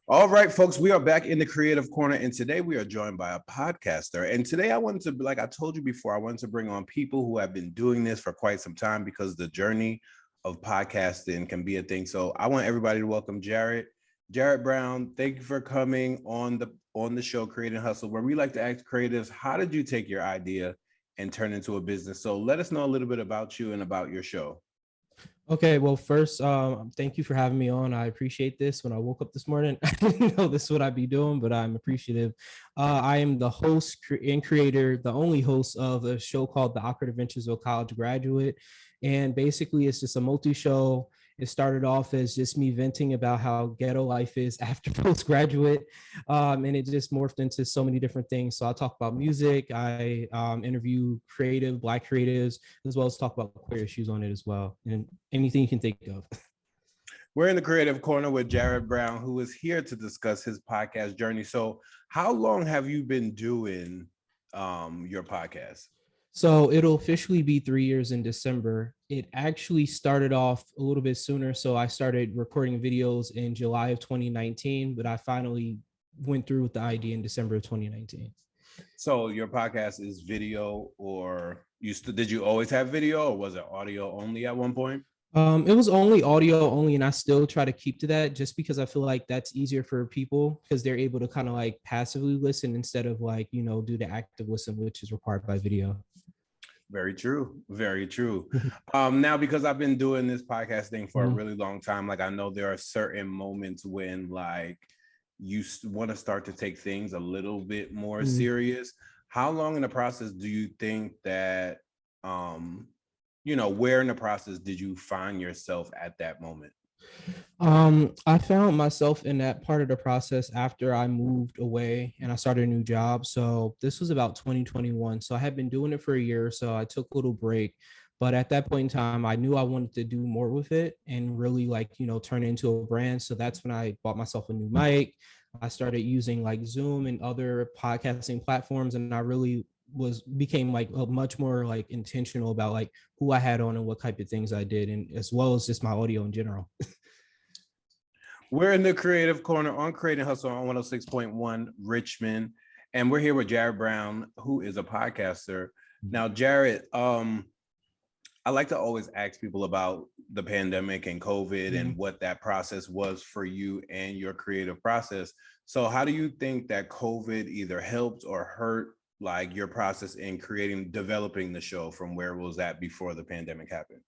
All right, folks, we are back in the Creative Corner, and today we are joined by a podcaster. And today I wanted to, like I told you before, I wanted to bring on people who have been doing this for quite some time because the journey of podcasting can be a thing. So I want everybody to welcome Jarret Brown. Thank you for coming on the show, Creative Hustle, where we like to ask creatives, how did you take your idea and turn it into a business? So let us know a little bit about you and about your show. Okay, well, first, thank you for having me on. I appreciate this. When I woke up this morning, I didn't know this is what I'd be doing, but I'm appreciative. I am the host and creator, the only host of a show called The Awkward Adventures of a College Graduate. And basically, it's just a multi-show. It started off as just me venting about how ghetto life is after postgraduate, and it just morphed into so many different things. So I talk about music, I interview Black creatives, as well as talk about queer issues on it as well, and anything you can think of. We're in the Creative Corner with Jarret Brown, who is here to discuss his podcast journey. So how long have you been doing your podcast? So it'll officially be 3 years in December. It actually started off a little bit sooner. So I started recording videos in July of 2019, but I finally went through with the idea in December of 2019. So your podcast is video, or did you always have video, or was it audio only at one point? It was only audio only, and I still try to keep to that just because I feel like that's easier for people because they're able to kind of like passively listen instead of like, do the active listen, which is required by video. Very true. Very true. Now, because I've been doing this podcast thing for a really long time, like I know there are certain moments when like you want to start to take things a little bit more serious. How long in the process do you think that, where in the process did you find yourself at that moment? I found myself in that part of the process after I moved away and I started a new job. So this was about 2021. So I had been doing it for a year. So I took a little break. But at that point in time, I knew I wanted to do more with it and really turn it into a brand. So that's when I bought myself a new mic. I started using like Zoom and other podcasting platforms. And I really became like a much more like intentional about like who I had on and what type of things I did, and as well as just my audio in general. We're in the Creative Corner on Creative Hustle on 106.1 Richmond, and we're here with Jarret Brown, who is a podcaster. Now, Jarret, I like to always ask people about the pandemic and COVID and what that process was for you and your creative process. So how do you think that COVID either helped or hurt like your process in developing the show from where it was at before the pandemic happened?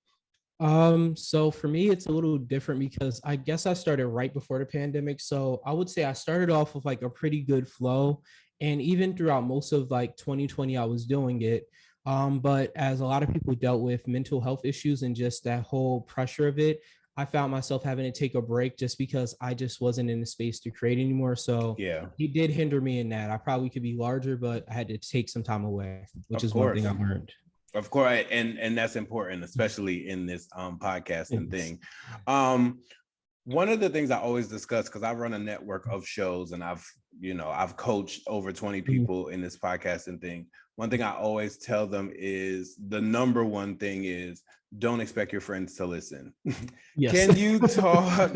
So for me, it's a little different because I guess I started right before the pandemic. So I would say I started off with like a pretty good flow. And even throughout most of like 2020, I was doing it. But as a lot of people dealt with mental health issues and just that whole pressure of it, I found myself having to take a break just because I just wasn't in the space to create anymore. So yeah, it did hinder me in that. I probably could be larger, but I had to take some time away, which is one thing I learned. Of course, and that's important, especially in this podcasting thing. One of the things I always discuss, because I run a network of shows and I've coached over 20 people in this podcasting thing. One thing I always tell them is the number one thing is don't expect your friends to listen. Yes. Can you talk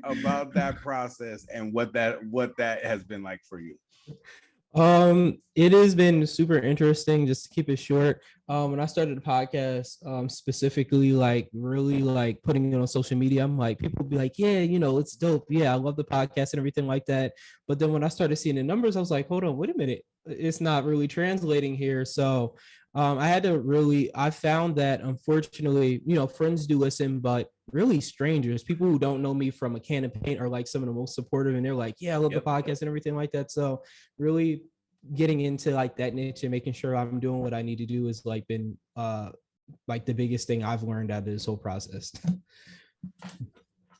about that process and what that has been like for you? It has been super interesting. Just to keep it short, when I started the podcast, specifically like really like putting it on social media, I'm like, people be like, yeah, it's dope, yeah, I love the podcast and everything like that. But then when I started seeing the numbers, I was like, hold on, wait a minute, it's not really translating here. So I found that unfortunately, friends do listen, but really strangers, people who don't know me from a can of paint, are like some of the most supportive, and they're like, yeah, I love the podcast and everything like that. So really getting into like that niche and making sure I'm doing what I need to do has like been like the biggest thing I've learned out of this whole process.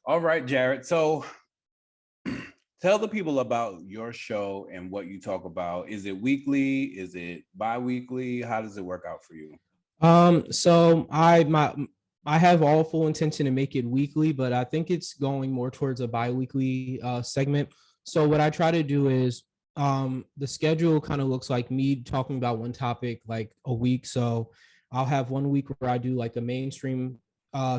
All right, Jarret. So tell the people about your show and what you talk about. Is it weekly? Is it bi-weekly? How does it work out for you? So I have all full intention to make it weekly, but I think it's going more towards a bi-weekly segment. So what I try to do is the schedule kind of looks like me talking about one topic like a week. So I'll have 1 week where I do like a mainstream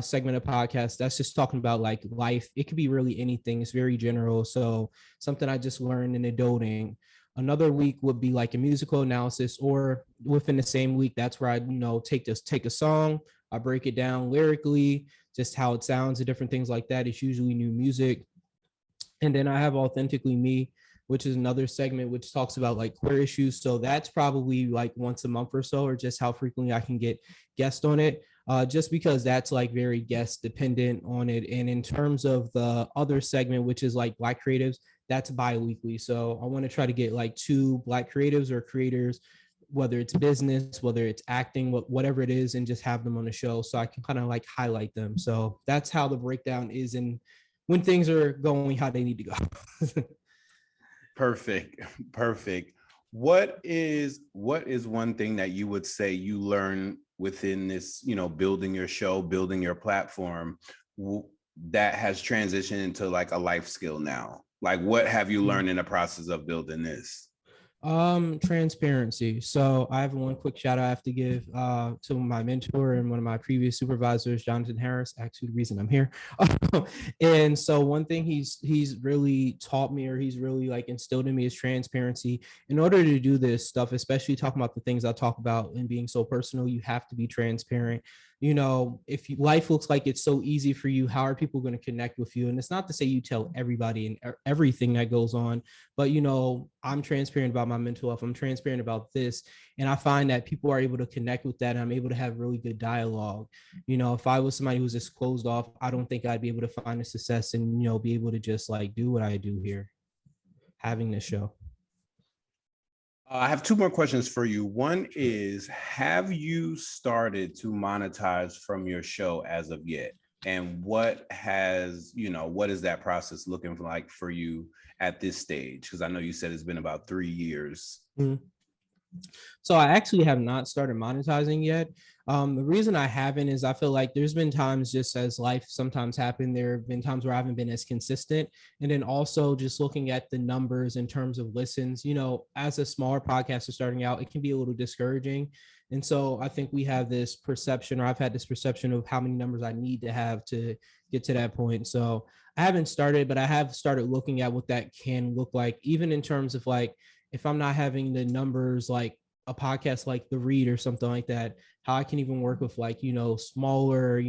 segment of podcast that's just talking about like life. It could be really anything. It's very general. So something I just learned in adulting. Another week would be like a musical analysis, or within the same week, that's where I, take a song, I break it down lyrically, just how it sounds and different things like that. It's usually new music. And then I have Authentically Me, which is another segment which talks about like queer issues. So that's probably like once a month or so, or just how frequently I can get guests on it. Just because that's like very guest dependent on it. And in terms of the other segment, which is like Black creatives, that's bi-weekly. So I want to try to get like 2 Black creatives or creators, whether it's business, whether it's acting, whatever it is, and just have them on the show so I can kind of like highlight them. So that's how the breakdown is, and when things are going how they need to go. Perfect. Perfect. What is one thing that you would say you learn within this, building your show, building your platform, that has transitioned into like a life skill now? Like, what have you learned in the process of building this? Transparency. So I have one quick shout out I have to give to my mentor and one of my previous supervisors, Jonathan Harris, actually the reason I'm here. And so one thing he's really taught me, or he's really like instilled in me, is transparency. In order to do this stuff, especially talking about the things I talk about and being so personal, you have to be transparent. If life looks like it's so easy for you, how are people going to connect with you? And it's not to say you tell everybody and everything that goes on, but I'm transparent about my mental health. I'm transparent about this. And I find that people are able to connect with that. And I'm able to have really good dialogue. If I was somebody who's just closed off, I don't think I'd be able to find a success and, be able to just like do what I do here, having this show. I have 2 more questions for you. One is, have you started to monetize from your show as of yet? And what is that process looking like for you at this stage? Because I know you said it's been about 3 years. Mm-hmm. So I actually have not started monetizing yet. The reason I haven't is I feel like there's been times, just as life sometimes happen, there have been times where I haven't been as consistent. And then also just looking at the numbers in terms of listens, as a smaller podcaster starting out, it can be a little discouraging. And so I think we have this perception, or I've had this perception of how many numbers I need to have to get to that point. So I haven't started, but I have started looking at what that can look like, even in terms of like, if I'm not having the numbers like a podcast like The Read or something like that, how I can even work with like, smaller,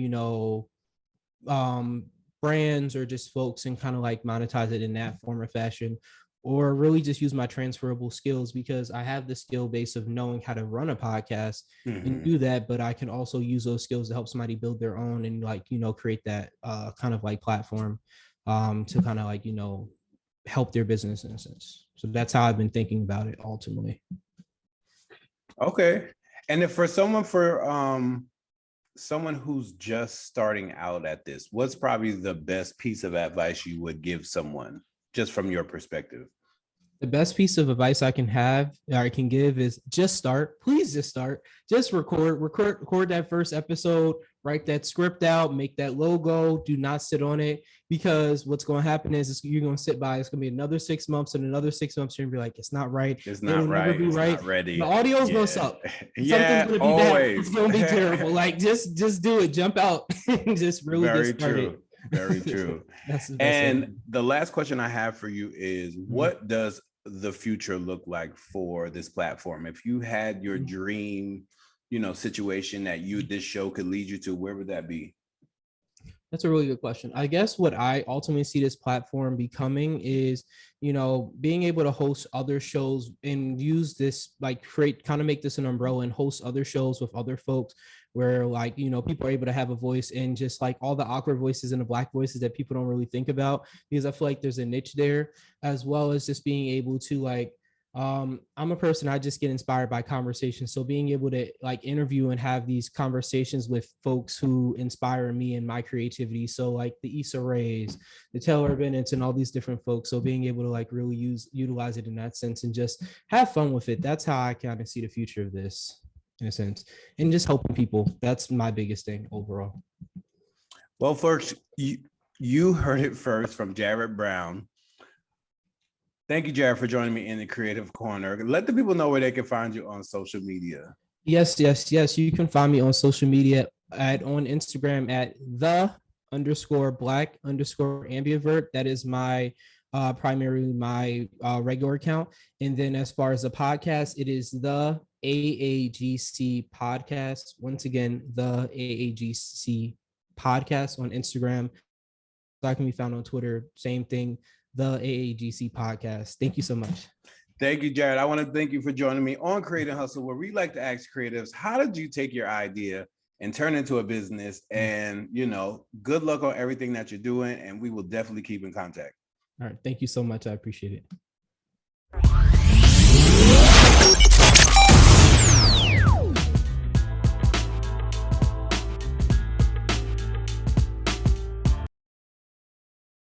brands or just folks and kind of like monetize it in that form or fashion, or really just use my transferable skills, because I have the skill base of knowing how to run a podcast and do that, but I can also use those skills to help somebody build their own and like, create that kind of like platform to kind of like, help their business in a sense. So that's how I've been thinking about it ultimately. Okay. And if for someone who's just starting out at this, what's probably the best piece of advice you would give someone, just from your perspective? The best piece of advice I can give is just start. Please just start. Just record that first episode, write that script out, make that logo. Do not sit on it, because what's going to happen is you're going to sit by. It's going to be another 6 months, and another 6 months you're going to be like, it's not right. It's not right. It's not ready. The audio's going to suck. Yeah, something's going to be bad. It's going to be terrible. Like just do it. Jump out and just really get started. Very true. And the last question I have for you is, what does the future look like for this platform? If you had your dream, situation that this show could lead you to, where would that be? That's a really good question. I guess what I ultimately see this platform becoming is, being able to host other shows and use this, like make this an umbrella and host other shows with other folks, where like, people are able to have a voice, and just like all the awkward voices and the Black voices that people don't really think about, because I feel like there's a niche there, as well as just being able to like, I'm a person, I just get inspired by conversations. So being able to like interview and have these conversations with folks who inspire me and my creativity. So like the Issa Rays, the Taylor Bennett's, and all these different folks. So being able to like really utilize it in that sense and just have fun with it. That's how I kind of see the future of this, in a sense, and just helping people. That's my biggest thing overall. Well, folks, you heard it first from Jarret Brown. Thank you, Jarret, for joining me in the Creative Corner. Let the people know where they can find you on social media. Yes. You can find me on social media on Instagram at the_black_ambivert. That is my primarily my regular account. And then as far as the podcast, it is the AAGC podcast. Once again, the AAGC podcast on Instagram. I can be found on Twitter. Same thing, the AAGC podcast. Thank you so much. Thank you, Jarret. I want to thank you for joining me on Create and Hustle, where we like to ask creatives, how did you take your idea and turn it into a business? And, good luck on everything that you're doing. And we will definitely keep in contact. All right. Thank you so much. I appreciate it.